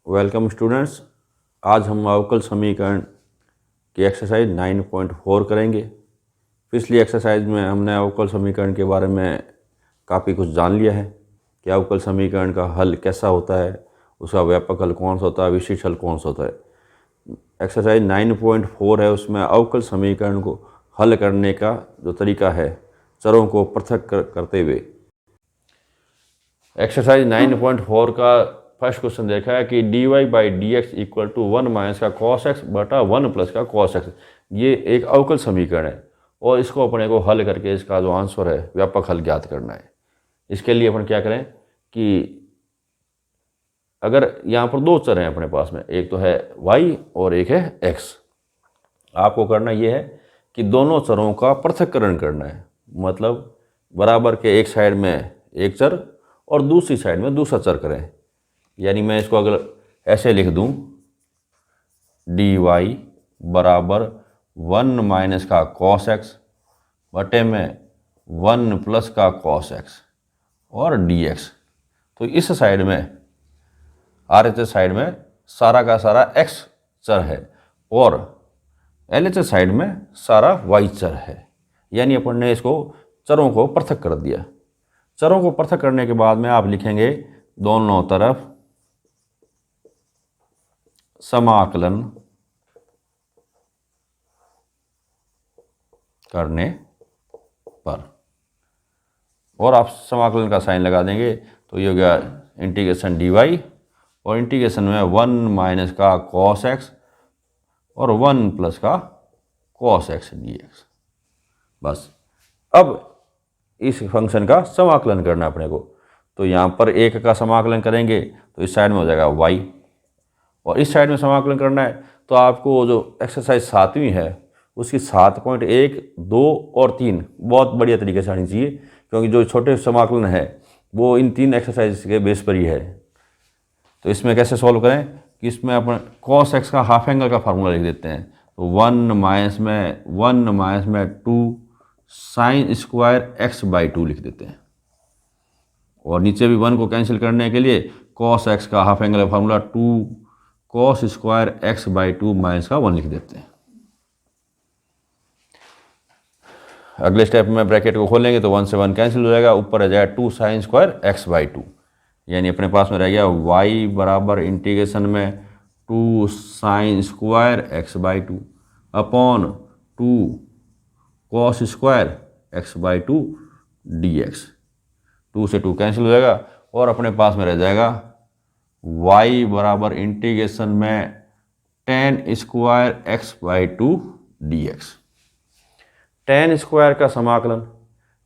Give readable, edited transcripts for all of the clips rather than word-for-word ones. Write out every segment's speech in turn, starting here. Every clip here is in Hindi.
Welcome students. आज हम अवकल समीकरण की एक्सरसाइज 9.4 करेंगे। पिछली एक्सरसाइज में हमने अवकल समीकरण के बारे में काफ़ी कुछ जान लिया है कि अवकल समीकरण का हल कैसा होता है, उसका व्यापक हल कौन सा होता है, विशिष्ट हल कौन सा होता है। एक्सरसाइज 9.4 है, उसमें अवकल समीकरण को हल करने का जो तरीका है, चरों को पृथक करते हुए। एक्सरसाइज 9.4 का फर्स्ट क्वेश्चन देखा है कि dy by d x equal to 1 minus का कॉस एक्स बटा 1 प्लस का कॉस एक्स। ये एक अवकल समीकरण है और इसको अपने को हल करके इसका जो आंसर है व्यापक हल ज्ञात करना है। इसके लिए अपन क्या करें कि अगर यहाँ पर दो चर हैं अपने पास में, एक तो है y और एक है x, आपको करना ये है कि दोनों चरों का पृथक्करण करना है। मतलब बराबर के एक साइड में एक चर और दूसरी साइड में दूसरा चर करें। यानी मैं इसको अगर ऐसे लिख दूं, dy बराबर 1 माइनस का कॉस एक्स बटे में 1 प्लस का कॉस एक्स और dx। तो इस साइड में RHS साइड में सारा का सारा x चर है और LHS साइड में सारा y चर है। यानी अपन ने इसको चरों को पृथक कर दिया। चरों को पृथक करने के बाद में आप लिखेंगे दोनों तरफ समाकलन करने पर, और आप समाकलन का साइन लगा देंगे तो ये हो गया इंटीग्रेशन dy और इंटीग्रेशन में 1 माइनस का कॉस एक्स और 1 प्लस का कॉस एक्स dx। बस अब इस फंक्शन का समाकलन करना अपने को। तो यहाँ पर एक का समाकलन करेंगे तो इस साइड में हो जाएगा y और इस साइड में समाकलन करना है तो आपको जो एक्सरसाइज 7वीं है उसकी 7.1, 2 और 3 बहुत बढ़िया तरीके से आनी चाहिए, क्योंकि जो छोटे समाकलन है वो इन 3 एक्सरसाइज के बेस पर ही है। तो इसमें कैसे सॉल्व करें कि इसमें अपन कॉस एक्स का हाफ एंगल का फार्मूला लिख देते हैं। तो 1 माइनस में 2 साइन स्क्वायर एक्स बाई 2 लिख देते हैं और नीचे भी 1 को कैंसिल करने के लिए कॉस एक्स का हाफ एंगल का formula 2 cos square x by 2 minus का 1 लिख देते हैं। अगले स्टेप में ब्रैकेट को खोलेंगे तो 1 से 1 कैंसिल हो जाएगा, ऊपर आ जाएगा 2 साइन स्क्वायर एक्स बाई 2। यानी अपने पास में रह गया y बराबर इंटीग्रेशन में 2 sine square x by 2 upon 2 cos square x by 2 dx। 2 से 2 कैंसिल हो जाएगा और अपने पास में रह जाएगा y बराबर इंटीग्रेशन में tan square x by 2 dx। tan square का समाकलन,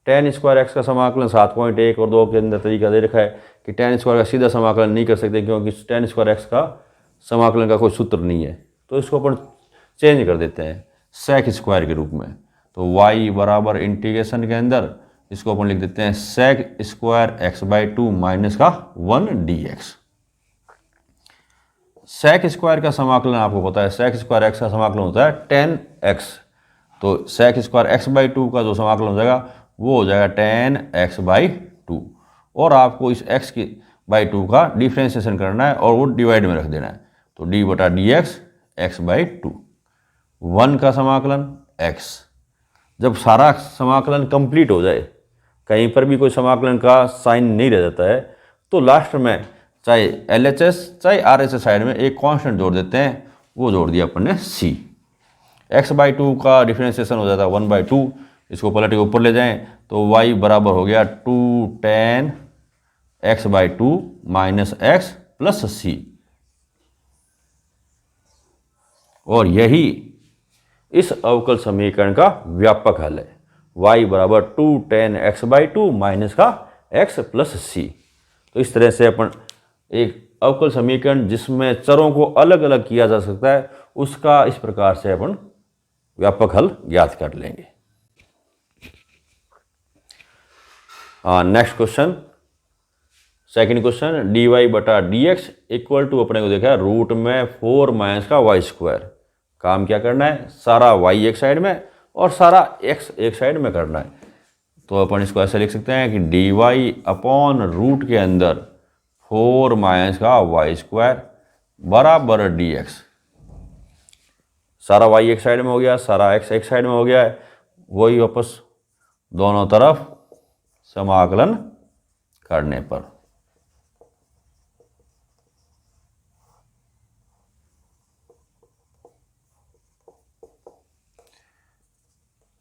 tan स्क्वायर एक्स का समाकलन 7.1 और 2 के अंदर तरीका दे रखा है कि tan स्क्वायर का सीधा समाकलन नहीं कर सकते, क्योंकि tan स्क्वायर एक्स का समाकलन का कोई सूत्र नहीं है। तो इसको अपन चेंज कर देते हैं sec स्क्वायर के रूप में। तो y बराबर इंटीग्रेशन के अंदर इसको अपन लिख देते हैं sec square x by 2 minus का 1 dx। sec स्क्वायर का समाकलन आपको पता है, sec स्क्वायर एक्स का समाकलन होता है tan x। तो sec स्क्वायर एक्स बाई 2 का जो समाकलन हो जाएगा वो हो जाएगा tan x बाई 2, और आपको इस x की बाई 2 का डिफ्रेंशिएशन करना है और वो डिवाइड में रख देना है। तो d बटा डी एक्स एक्स बाई 2, 1 का समाकलन x। जब सारा समाकलन कंप्लीट हो जाए, कहीं पर भी कोई समाकलन का साइन नहीं रह जाता है, तो लास्ट में चाहे LHS चाहे RHS साइड में एक कांस्टेंट जोड़ देते हैं, वो जोड़ दिया अपन ने c। x बाई 2 का डिफ्रेंशिएशन हो जाता है 1 बाई 2, इसको पलट के ऊपर ले जाएं तो y बराबर हो गया 2 tan x by 2 minus x plus c। और यही इस अवकल समीकरण का व्यापक हल है, y बराबर 2 tan x बाई 2 माइनस का x प्लस c। तो इस तरह से अपन एक अवकल समीकरण जिसमें चरों को अलग अलग किया जा सकता है, उसका इस प्रकार से अपन व्यापक हल ज्ञात कर लेंगे। Next question, second question, dy बटा dx इक्वल टू अपने को देखा है रूट में 4 माइनस का y स्क्वायर। काम क्या करना है, सारा y एक साइड में और सारा x एक साइड में करना है। तो अपन इसको ऐसे लिख सकते हैं कि dy अपॉन रूट के अंदर 4 माइनस का y स्क्वायर बराबर डी एक्स। सारा y एक साइड में हो गया, सारा x एक साइड में हो गया है, वही वापस दोनों तरफ समाकलन करने पर।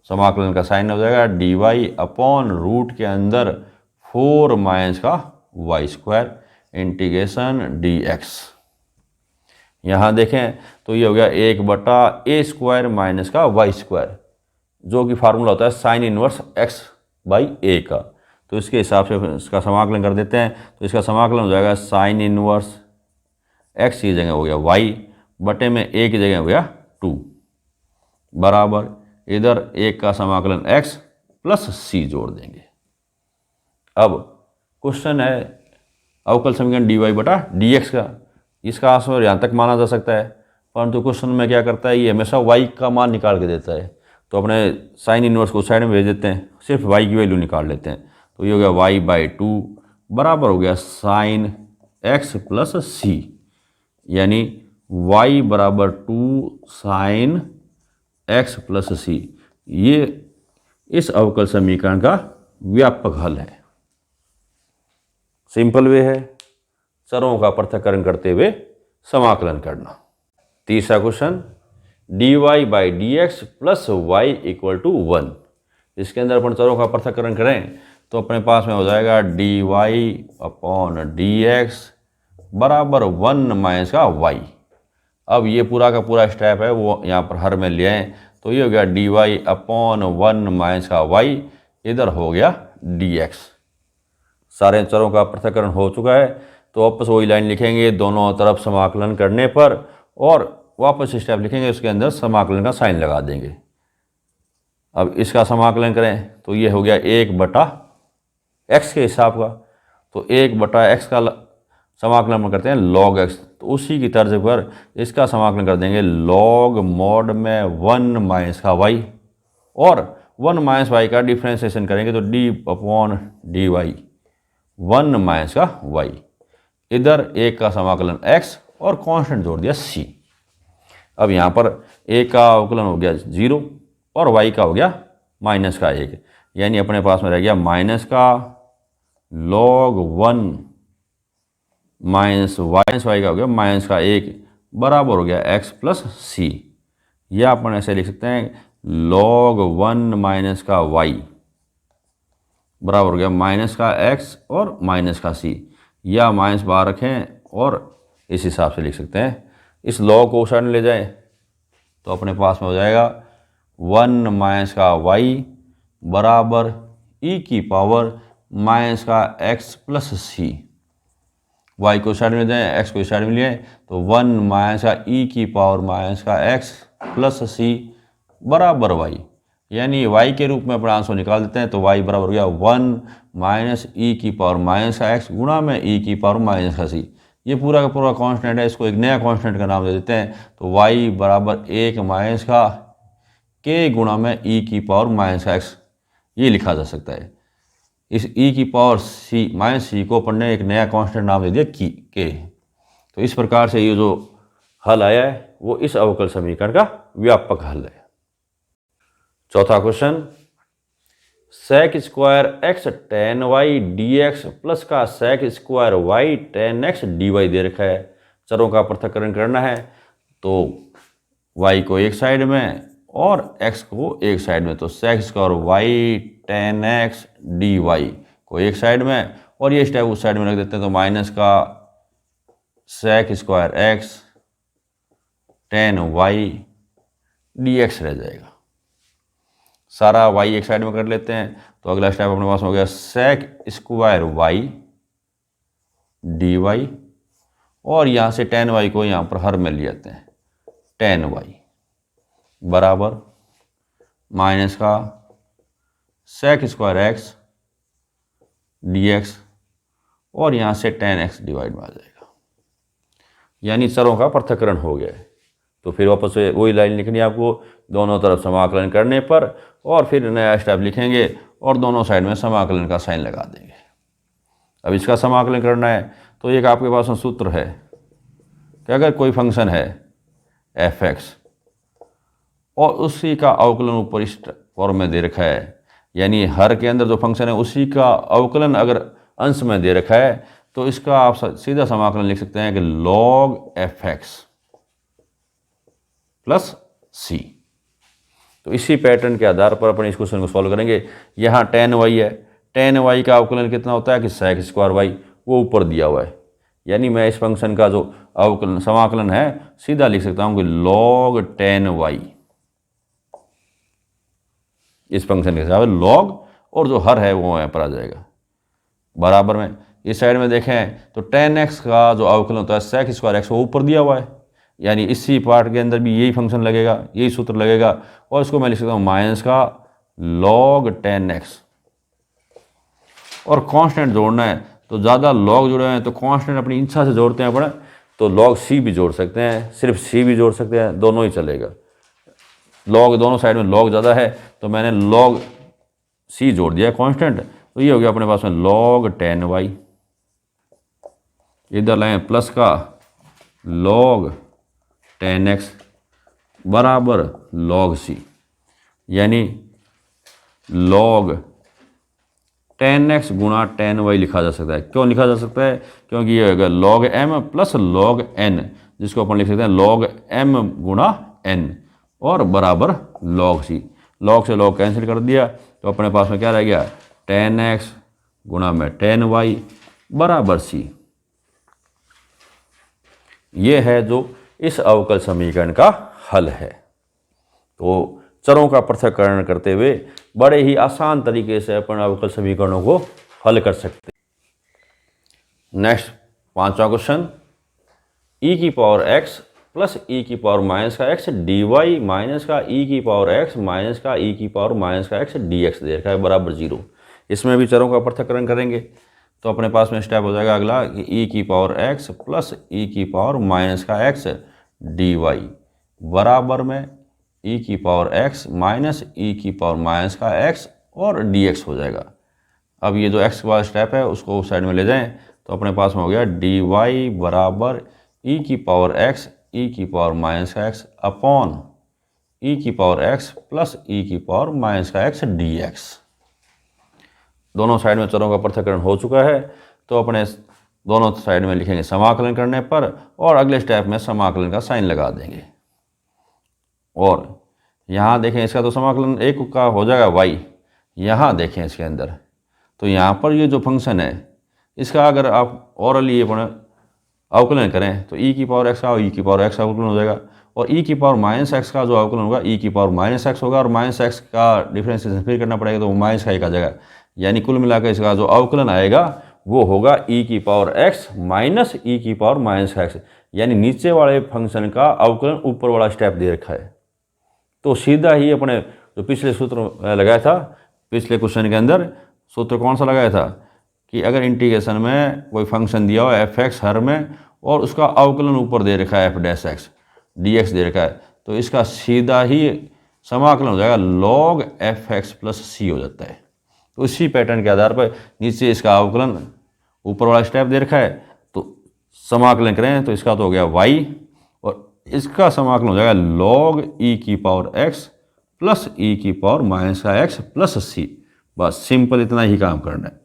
समाकलन का साइन हो जाएगा डी वाई अपॉन रूट के अंदर 4 माइनस का y square integration d x. यहाँ देखें तो ये हो गया 1/a² माइनस का वाई स्क्वायर, जो कि फार्मूला होता है sine inverse x by a का। तो इसके हिसाब से इसका समाकलन कर देते हैं। तो इसका समाकलन हो जाएगा साइन इनवर्स x की जगह हो गया y बटे में a की जगह हो गया 2 बराबर इधर 1 का समाकलन x प्लस c जोड़ देंगे। अब क्वेश्चन है अवकल समीकरण dy बटा dx का। इसका आंसर यहाँ तक माना जा सकता है, परंतु क्वेश्चन में क्या करता है, ये हमेशा y का मान निकाल के देता है। तो अपने साइन इनवर्स को साइड में भेज देते हैं, सिर्फ y की वैल्यू निकाल लेते हैं। तो ये हो गया y/2 बराबर हो गया साइन x प्लस c, यानी y बराबर 2 साइन x प्लस c। ये इस अवकल समीकरण का व्यापक हल है। सिंपल वे है चरों का पृथक्करण करते हुए समाकलन करना। तीसरा question dy by d x plus y equal to 1। इसके अंदर अपन चरों का पृथक्करण करें तो अपने पास में हो जाएगा dy अपॉन डी एक्स बराबर 1 माइनस का y। अब ये पूरा का पूरा स्टेप है वो यहाँ पर हर में ले आए। तो ये हो गया dy अपॉन 1 माइनस का y, इधर हो गया dx। सारे चरों का पृथक्करण हो चुका है। तो वापस वही लाइन लिखेंगे दोनों तरफ समाकलन करने पर, और वापस स्टेप लिखेंगे, उसके अंदर समाकलन का साइन लगा देंगे। अब इसका समाकलन करें तो ये हो गया 1/x के हिसाब का। तो 1/x का समाकलन हम करते हैं log x। तो उसी की तर्ज पर इसका समाकलन कर देंगे log mod में 1 माइनस का y, और 1 माइनस y का डिफ्रेंसिएशन करेंगे तो d upon d y 1 minus का y। इधर 1 का समाकलन x और कांस्टेंट जोड़ दिया c। अब यहाँ पर a का अवकलन हो गया 0 और y का हो गया माइनस का 1, यानी अपने पास में रह गया माइनस का log 1 माइनस y का हो गया माइनस का 1 बराबर हो गया x प्लस c। या अपन ऐसे लिख सकते हैं log 1 माइनस का y बराबर हो गया माइनस का x और माइनस का c, या माइनस बाहर रखें और इस हिसाब से लिख सकते हैं। इस log को साइड में ले जाएं तो अपने पास में हो जाएगा 1 माइनस का y बराबर e की पावर माइनस का x प्लस c। y को साइड में जाएं, x को साइड में लिए तो 1 माइनस का e की पावर माइनस का x प्लस c बराबर y, यानी y के रूप में अपना आंसर निकाल देते हैं। तो y बराबर हो गया 1 माइनस e की पावर माइनस का x गुणा में e की पावर माइनस का c। ये पूरा का पूरा कांस्टेंट है, इसको एक नया कांस्टेंट का नाम दे देते हैं। तो y बराबर 1 माइनस का k गुणा में e की पावर माइनस का x, ये लिखा जा सकता है। इस e की पावर c माइनस c को अपन ने एक नया कांस्टेंट नाम दे दिया k। तो इस प्रकार से ये जो हल आया है वो इस अवकल समीकरण का व्यापक हल है। चौथा question sec square x tan y dx plus का sec square y tan x dy दे रखा है। चरों का पृथक्करण करना है तो y को एक साइड में और x को एक साइड में। तो sec square y tan x dy को एक साइड में और ये स्टेप उस साइड में रख देते हैं। तो माइनस का sec square x tan y dx रह जाएगा। सारा y एक साइड में कर लेते हैं। तो अगला स्टेप अपने पास हो गया sec स्क्वायर y dy, और यहाँ से tan y को यहाँ पर हर में ले जाते हैं tan y बराबर माइनस का sec स्क्वायर x dx, और यहाँ से tan x डिवाइड में आ जाएगा, यानी चरों का पृथक्करण हो गया है। तो फिर वापस से वही लाइन लिखनी है आपको दोनों तरफ समाकलन करने पर, और फिर नया स्टेप लिखेंगे और दोनों साइड में समाकलन का साइन लगा देंगे। अब इसका समाकलन करना है तो एक आपके पास सूत्र है कि अगर कोई फंक्शन है एफ एक्स और उसी का अवकलन ऊपर इस फॉर्म में दे रखा है, यानी हर के अंदर जो फंक्शन है उसी का अवकलन अगर अंश में दे रखा है, तो इसका आप सीधा समाकलन लिख सकते हैं कि log एफ एक्स प्लस सी। तो इसी पैटर्न के आधार पर अपन इस क्वेश्चन को सॉल्व करेंगे। यहाँ tan y है, tan y का अवकलन कितना होता है कि sec स्क्वायर y, वो ऊपर दिया हुआ है, यानी मैं इस फंक्शन का जो अवकलन समाकलन है सीधा लिख सकता हूँ कि log tan y, इस फंक्शन के हिसाब से log, और जो हर है वो यहाँ पर आ जाएगा बराबर में। इस साइड में देखें तो tan x का जो अवकलन होता है sec स्क्वायर x, वो ऊपर दिया हुआ है, यानी इसी पार्ट के अंदर भी यही फंक्शन लगेगा, यही सूत्र लगेगा, और इसको मैं लिख सकता हूँ माइनस का log tan x। और कांस्टेंट जोड़ना है तो ज़्यादा log जुड़े हैं तो कांस्टेंट अपनी इच्छा से जोड़ते हैं अपन, तो log c भी जोड़ सकते हैं, सिर्फ c भी जोड़ सकते हैं, दोनों ही चलेगा। log दोनों साइड में log ज़्यादा है तो मैंने log c जोड़ दिया कांस्टेंट, तो ये हो गया अपने पास में log tan y। इधर लाएं प्लस का log tan x बराबर log c, यानी log tan x गुणा tan y लिखा जा सकता है। क्यों लिखा जा सकता है? क्योंकि ये होगा log m plus log n, जिसको अपन लिख सकते हैं log m गुणा n और बराबर log c। log से log कैंसिल कर दिया तो अपने पास में क्या रह गया, tan x गुणा में tan y बराबर c। ये है जो इस अवकल समीकरण का हल है। तो चरों का पृथक्करण करते हुए बड़े ही आसान तरीके से अपन अवकल समीकरणों को हल कर सकते हैं। नेक्स्ट 5वां क्वेश्चन, e की पावर x प्लस e की पावर माइनस का x dy माइनस का e की पावर x माइनस का e की पावर माइनस का x dx दे रखा है बराबर 0। इसमें भी चरों का पृथक्करण करेंगे तो अपने पास में स्टेप हो जाएगा अगला कि e की पावर x प्लस e की पावर माइनस का x dy बराबर में e की पावर x माइनस e की पावर माइनस का x और dx हो जाएगा। अब ये जो x वाला स्टेप है उसको उस साइड में ले जाएं तो अपने पास में हो गया dy बराबर e की पावर x e की पावर माइनस का x अपॉन e की पावर x प्लस e की पावर माइनस का x dx। दोनों साइड में चरों का पृथक्करण हो चुका है तो अपने दोनों साइड में लिखेंगे समाकलन करने पर, और अगले स्टेप में समाकलन का साइन लगा देंगे। और यहाँ देखें इसका तो समाकलन एक का हो जाएगा y, यहाँ देखें इसके अंदर तो यहाँ पर ये जो फंक्शन है इसका अगर आप ओरली अपने अवकलन करें तो e की पावर x का e की पावर x का अवकलन हो जाएगा, और e की पावर माइनस x का जो अवकलन होगा e की पावर माइनस x होगा, और माइनस x का डिफ्रेंशिएशन फिर करना पड़ेगा तो वो माइनस का एक आ जाएगा, यानी कुल मिलाकर इसका जो अवकलन आएगा वो होगा e की पावर x माइनस e की पावर माइनस x, यानी नीचे वाले फंक्शन का अवकलन ऊपर वाला स्टेप दे रखा है। तो सीधा ही अपने जो पिछले सूत्र लगाया था, पिछले क्वेश्चन के अंदर सूत्र कौन सा लगाया था कि अगर इंटीग्रेशन में कोई फंक्शन दिया हो एफ एक्स हर में और उसका अवकलन ऊपर दे रखा है एफ डैश एक्स डी दे रखा है, तो इसका सीधा ही समाकलन हो जाएगा log एफ एक्स प्लस सी हो जाता है। तो इसी पैटर्न के आधार पर नीचे इसका अवकलन ऊपर वाला स्टेप दे रखा है तो समाकलन करें तो इसका तो हो गया y, और इसका समाकलन हो जाएगा log e की पावर x प्लस e की पावर माइनस का x प्लस सी। बस सिंपल इतना ही काम करना है,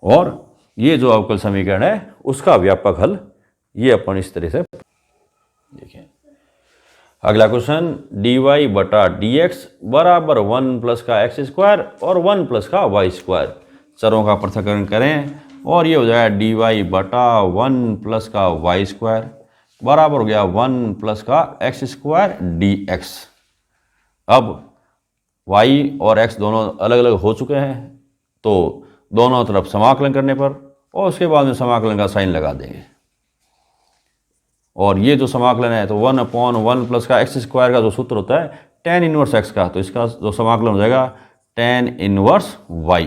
और ये जो अवकल समीकरण है उसका व्यापक हल ये अपन इस तरह से देखें। अगला क्वेश्चन, dy बटा dx बराबर 1 प्लस का एक्स स्क्वायर और 1 प्लस का वाई स्क्वायर। चरों का पृथक्करण करें और ये हो जाएगा dy बटा 1 प्लस का वाई स्क्वायर बराबर हो गया 1 प्लस का एक्स स्क्वायर dx। अब y और x दोनों अलग अलग हो चुके हैं तो दोनों तरफ समाकलन करने पर और उसके बाद में समाकलन का साइन लगा देंगे, और ये जो समाकलन है तो 1/1 प्लस का एक्स स्क्वायर का जो सूत्र होता है tan इनवर्स x का, तो इसका जो समाकलन हो जाएगा tan इनवर्स y।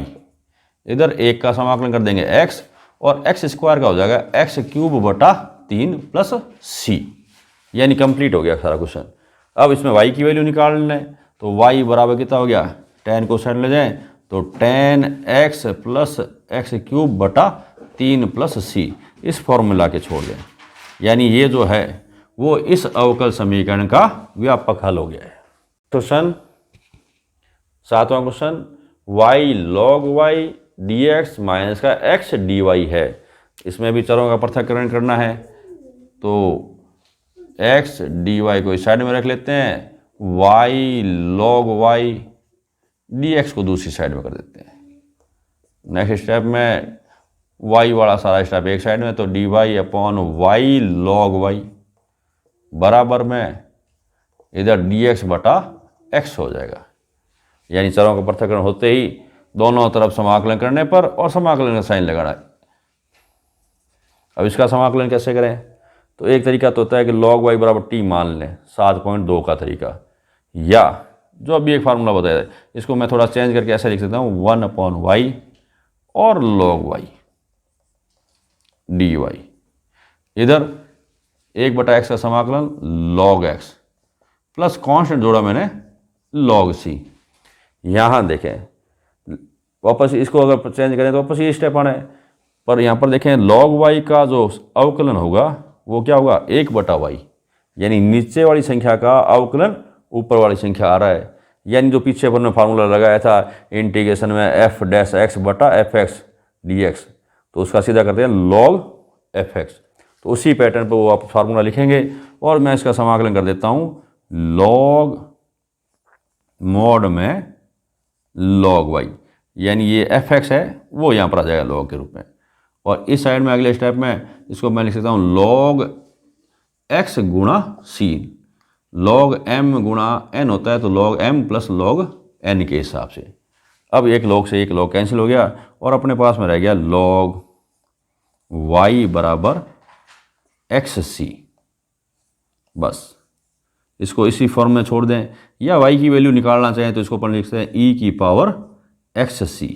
इधर एक का समाकलन कर देंगे x और एक्स स्क्वायर का हो जाएगा x क्यूब बटा 3 प्लस c, यानी कंप्लीट हो गया सारा क्वेश्चन। अब इसमें y की वैल्यू निकालना है तो y बराबर कितना हो गया, tan को साइड ले जाएं तो tan x plus x cube बटा 3 प्लस c, इस फॉर्मूला के छोड़ दें, यानी ये जो है वो इस अवकल समीकरण का व्यापक हल हो गया है। क्वेश्चन 7वां question, y log y dx minus का x dy है। इसमें भी चरों का पृथक्करण करना है, तो x dy को इस साइड में रख लेते हैं, y log y dx को दूसरी साइड में कर देते हैं। नेक्स्ट स्टेप में y वाला सारा स्टेप एक साइड में, तो dy upon y log y बराबर में इधर dx बटा x हो जाएगा। यानी चरों का पृथक्करण होते ही दोनों तरफ समाकलन करने पर और समाकलन का साइन लगाना है। अब इसका समाकलन कैसे करें? तो एक तरीका तो होता है कि log y बराबर t मान लें, 7.2 का तरीका, या जो अभी एक फार्मूला बताया है इसको मैं थोड़ा चेंज करके ऐसे लिख सकता हूँ 1/y और log y dy, इधर 1/x का समाकलन log x प्लस कांस्टेंट जोड़ा मैंने log c। यहाँ देखें वापस इसको अगर चेंज करें तो वापस ये स्टेप आना है, पर यहाँ पर देखें log y का जो अवकलन होगा वो क्या होगा 1/y, यानी नीचे वाली संख्या का अवकलन ऊपर वाली संख्या आ रहा है। यानी जो पीछे पर फार्मूला लगाया था इंटीग्रेशन में f' बटा fx dx, तो उसका सीधा करते हैं log fx। तो उसी पैटर्न पर वो आप फार्मूला लिखेंगे और मैं इसका समाकलन कर देता हूँ log मोड में log y, यानी ये fx है वो यहाँ पर आ जाएगा log के रूप में। और इस साइड में अगले स्टेप में इसको मैं लिख सकता हूँ log x गुणा c। log m गुणा n होता है, तो log m plus log n के हिसाब से। अब एक log से एक log कैंसिल हो गया और अपने पास में रह गया log y बराबर xc। बस इसको इसी फॉर्म में छोड़ दें, या y की वैल्यू निकालना चाहें तो इसको अपन लिख सकते हैं e की पावर xc,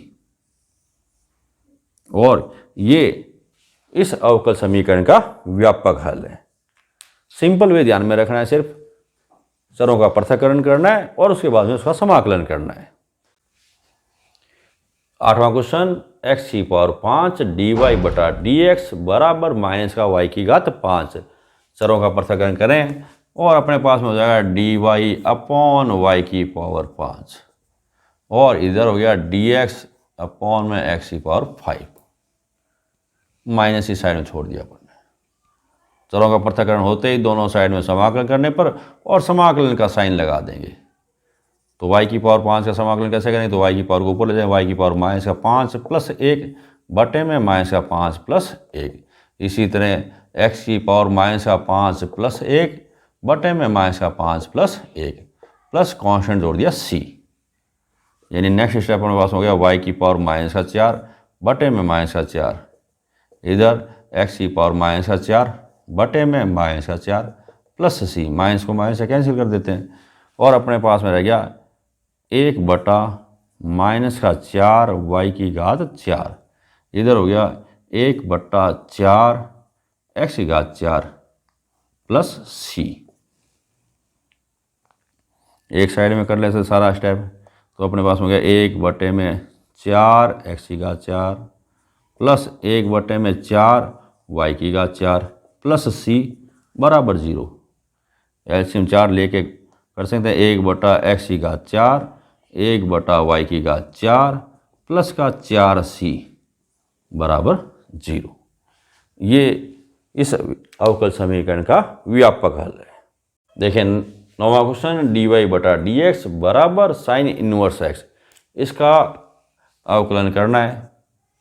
और ये इस अवकल समीकरण का व्यापक हल है। सिंपल वे ध्यान में रखना है, सिर्फ चरों का पृथक्करण करना है और उसके बाद में उसका समाकलन करना है। 8वां क्वेश्चन, x की पावर 5 dy बटा dx बराबर माइनस का y की घात 5। चरों का पृथक्करण करें और अपने पास में हो जाएगा dy अपॉन y की पावर 5, और इधर हो गया dx अपॉन में x की पावर 5, माइनस इस साइड में छोड़ दिया अपन ने। चरों का पृथक्करण होते ही दोनों साइड में समाकलन करने पर और समाकलन का साइन लगा देंगे। तो y की पावर 5 का समाकलन कैसे करें? तो y की पावर को ऊपर ले जाएं, y की पावर माइनस का 5 प्लस 1 बटे में माइनस का 5 प्लस 1। इसी तरह x की पावर माइनस का 5 प्लस 1 बटे में माइनस का 5 प्लस 1 प्लस कांस्टेंट जोड़ दिया c। यानी नेक्स्ट स्टेप हमारे पास हो गया y की पावर माइनस का 4 बटे में माइनस का 4, इधर x की पावर माइनस का 4 बटे में माइनस का 4 प्लस c। माइनस को माइनस से कैंसिल कर देते हैं और अपने पास में रह गया 1 बटा माइनस का 4 y की घात 4, इधर हो गया 1 बटा 4 x की घात 4 प्लस c। एक साइड में कर लेते सारा स्टेप, तो अपने पास हो गया 1 बटे में 4 x की घात 4 प्लस 1 बटे में 4 y की घात 4 प्लस c बराबर 0। एलसीएम 4 लेके कर सकते हैं 1 बटा x की घात 4 1 बटा y की घात 4 प्लस का 4c बराबर 0। ये इस अवकल समीकरण का व्यापक हल है। देखें 9वां क्वेश्चन, dy बटा dx बराबर साइन इनवर्स x। इसका अवकलन करना है,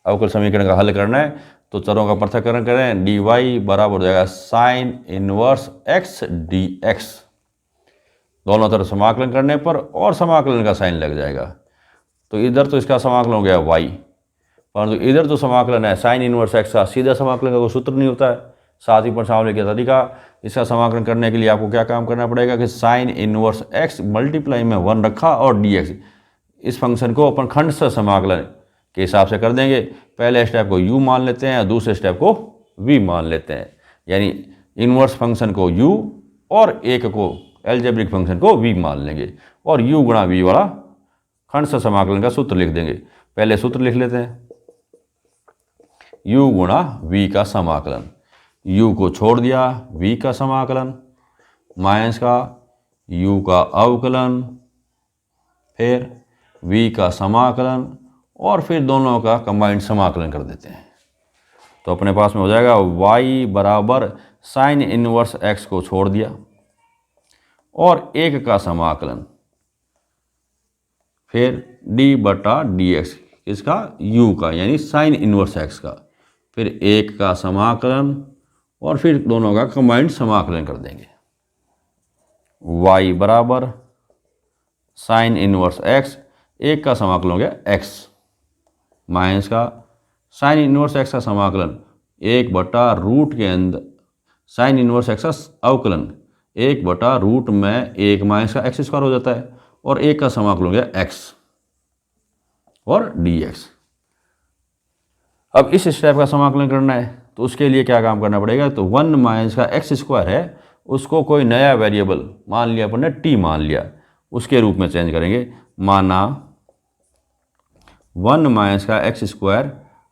अवकल समीकरण का हल करना है, तो चरों का पृथक्करण करें। dy बराबर हो जाएगा साइन इनवर्स x dx। दोनों तरफ समाकलन करने पर और समाकलन का साइन लग जाएगा। तो इधर तो इसका समाकलन हो गया y, परंतु इधर तो समाकलन है साइन इनवर्स x का, सीधा समाकलन का कोई सूत्र नहीं होता है। साथ ही पर सामने का तरीका, इसका समाकलन करने के लिए आपको क्या काम करना पड़ेगा कि साइन इनवर्स x मल्टीप्लाई में 1 रखा और dx, इस फंक्शन को अपन खंड से समाकलन के हिसाब से कर देंगे। पहले स्टेप को u मान लेते हैं, दूसरे स्टेप को v मान लेते हैं। यानी इनवर्स फंक्शन को u और एक को एल्जेब्रिक फंक्शन को v मान लेंगे और u गुणा v वाला खंड से समाकलन का सूत्र लिख देंगे। पहले सूत्र लिख लेते हैं, u गुणा v का समाकलन, u को छोड़ दिया v का समाकलन माइनस का u का अवकलन, फिर v का समाकलन और फिर दोनों का कंबाइंड समाकलन कर देते हैं। तो अपने पास में हो जाएगा y बराबर साइन इनवर्स x को छोड़ दिया और 1 का समाकलन, फिर d बटा dx इसका u का यानी साइन इनवर्स x का, फिर 1 का समाकलन और फिर दोनों का कंबाइंड समाकलन कर देंगे। y बराबर साइन इनवर्स x, 1 का समाकलन हो गया x, माइनस का साइन इनवर्स x का समाकलन 1 बटा रूट के अंदर साइन इनवर्स x का अवकलन 1 बटा रूट में 1 माइनस का x स्क्वायर हो जाता है और 1 का समाकलन हो गया x और dx। अब इस स्टेप का समाकलन करना है तो उसके लिए क्या काम करना पड़ेगा, तो 1 माइनस का x स्क्वायर है उसको कोई नया वेरिएबल मान लिया अपन ने t मान लिया, उसके रूप में चेंज करेंगे। माना 1 माइनस का x स्क्वायर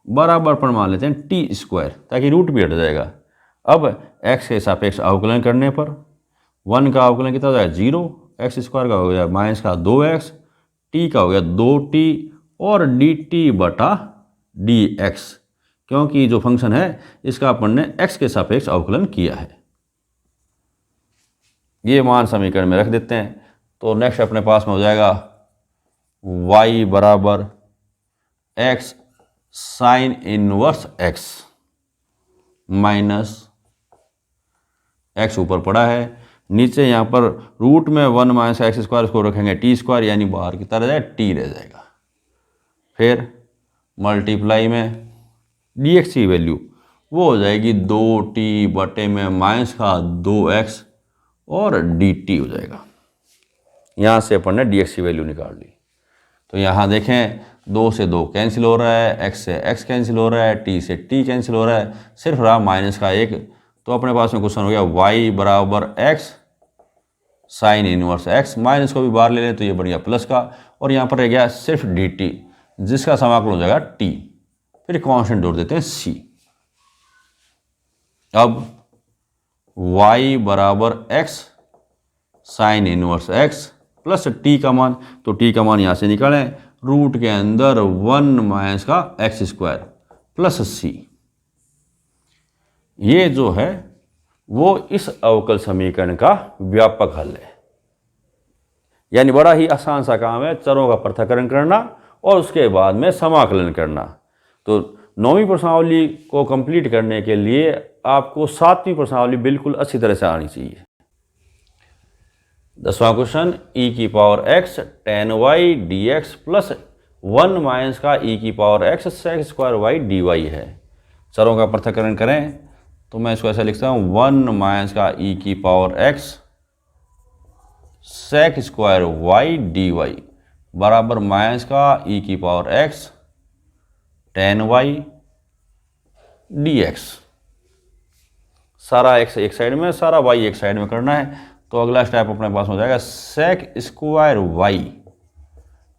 बराबर पर मान लेते हैं t स्क्वायर, ताकि रूट भी हट जाएगा। अब x के सापेक्ष अवकलन करने पर 1 का अवकलन कितना हो जाएगा 0, x स्क्वायर का हो गया माइनस का 2x, t का हो गया 2t और dt बटा dx, क्योंकि जो फंक्शन है इसका अपन ने x के सापेक्ष अवकलन किया है। ये मान समीकरण में रख देते हैं। तो नेक्स्ट अपने पास में हो जाएगा y बराबर x sine inverse x minus x ऊपर पड़ा है, नीचे यहाँ पर रूट में 1 माइनस x स्क्वायर उसको रखेंगे t स्क्वायर यानी बाहर की तरह जाए t रह जाएगा, फिर मल्टीप्लाई में dx की वैल्यू वो हो जाएगी 2t बटे में माइनस का 2x और dt हो जाएगा। यहाँ से अपन ने dx की वैल्यू निकाल ली। तो यहाँ देखें 2 से 2 कैंसिल हो रहा है, x से x कैंसिल हो रहा है, t से t कैंसिल हो रहा है, सिर्फ रहा माइनस का 1। तो अपने पास में क्वेश्चन हो गया y बराबर x sine inverse x, minus को भी बाहर ले लें तो ये बढ़िया प्लस का, और यहाँ पर रह गया सिर्फ dt जिसका समाकलन हो जाएगा t, फिर कांस्टेंट जोड़ देते हैं c। अब y बराबर x sine inverse x plus t का मान, तो t का मान यहाँ से निकालें, रूट के अंदर 1 माइनस का x स्क्वायर प्लस c। ये जो है वो इस अवकल समीकरण का व्यापक हल है, यानी बड़ा ही आसान सा काम है चरों का पृथक्करण करना और उसके बाद में समाकलन करना। तो 9वीं प्रश्नावली को कंप्लीट करने के लिए आपको 7वीं प्रश्नावली बिल्कुल अच्छी तरह से आनी चाहिए। 10वां क्वेश्चन e की power x tan y dx plus 1 minus का e की power x sec square y dy है। चरों का पृथक्करण करें तो मैं इसको ऐसा लिखता हूँ 1 माइनस का e की power x sec square y dy बराबर माइनस का e की power x tan y dx। सारा x एक साइड में, सारा y एक साइड में करना है। तो अगला स्टेप अपने पास हो जाएगा sec square y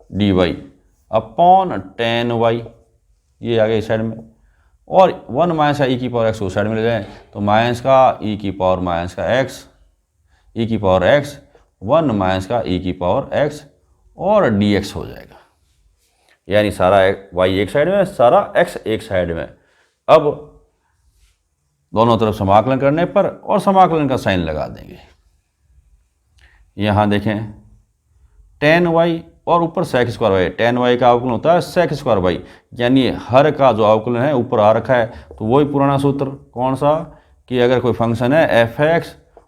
dy upon tan y, ये आ गया इस साइड में, और 1 माइनस का e की पावर x उस साइड में ले जाएं तो माइनस का e की पावर माइनस का x, e की पावर x 1 माइनस का e की पावर x और dx हो जाएगा, यानी सारा y एक साइड में, सारा x एक साइड में। अब दोनों तरफ समाकलन करने पर और समाकलन का साइन लगा देंगे। यहाँ देखें tan y और ऊपर sec square y, tan y का अवकलन होता है sec स्क्वायर y, यानी हर का जो अवकलन है ऊपर आ रखा है। तो वही पुराना सूत्र कौन सा, कि अगर कोई फंक्शन है f(x)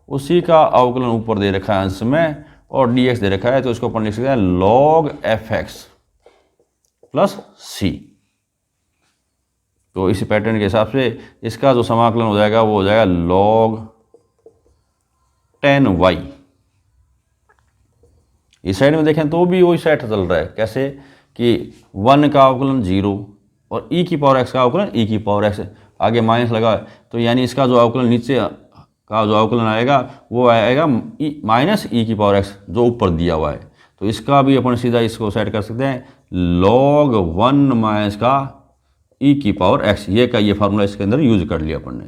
उसी का अवकलन ऊपर दे रखा है अंश में और dx दे रखा है, तो इसको अपन लिख सकते हैं log f(x) प्लस c। तो इसी पैटर्न के हिसाब से इसका जो समाकलन हो जाएगा वो हो जाएगा log tan y। इस साइड में देखें तो भी वही सेट चल रहा है, कैसे कि 1 का अवकलन 0 और e की पावर x का अवकलन e की पावर x, आगे माइनस लगा है, तो यानी इसका जो अवकलन नीचे का जो अवकलन आएगा वो आएगा माइनस e की पावर x जो ऊपर दिया हुआ है। तो इसका भी अपन सीधा इसको सेट कर सकते हैं log 1 माइनस का e की पावर x, ये का ये फार्मूला इसके अंदर यूज कर लिया अपन ने,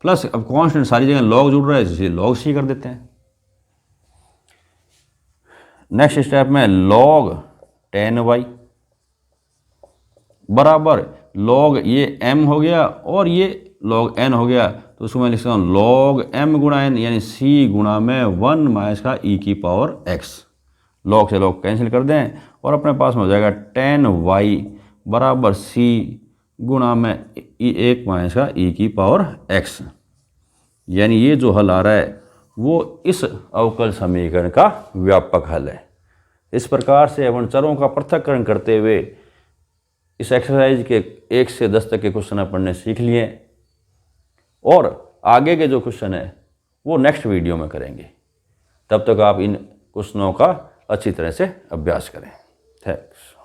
प्लस अब कांस्टेंट सारी जगह log जुड़ रहा है इसलिए log c कर देते हैं। नेक्स्ट स्टेप में log 10y बराबर log ये m हो गया और ये log n हो गया, तो उसको मैं लिख सकता हूँ log m गुणा n यानी c गुणा में 1 माइनस का e की पावर x। log से log कैंसिल कर दें और अपने पास में हो जाएगा 10y बराबर c गुणा में 1 माइनस का e की पावर x। यानी ये जो हल आ रहा है वो इस अवकल समीकरण का व्यापक हल है। इस प्रकार से अपन चरों का पृथक्करण करते हुए इस एक्सरसाइज के 1 से 10 तक के क्वेश्चन पढ़ने सीख लिए और आगे के जो क्वेश्चन है वो नेक्स्ट वीडियो में करेंगे। तब तक आप इन क्वेश्चनों का अच्छी तरह से अभ्यास करें। थैंक्स।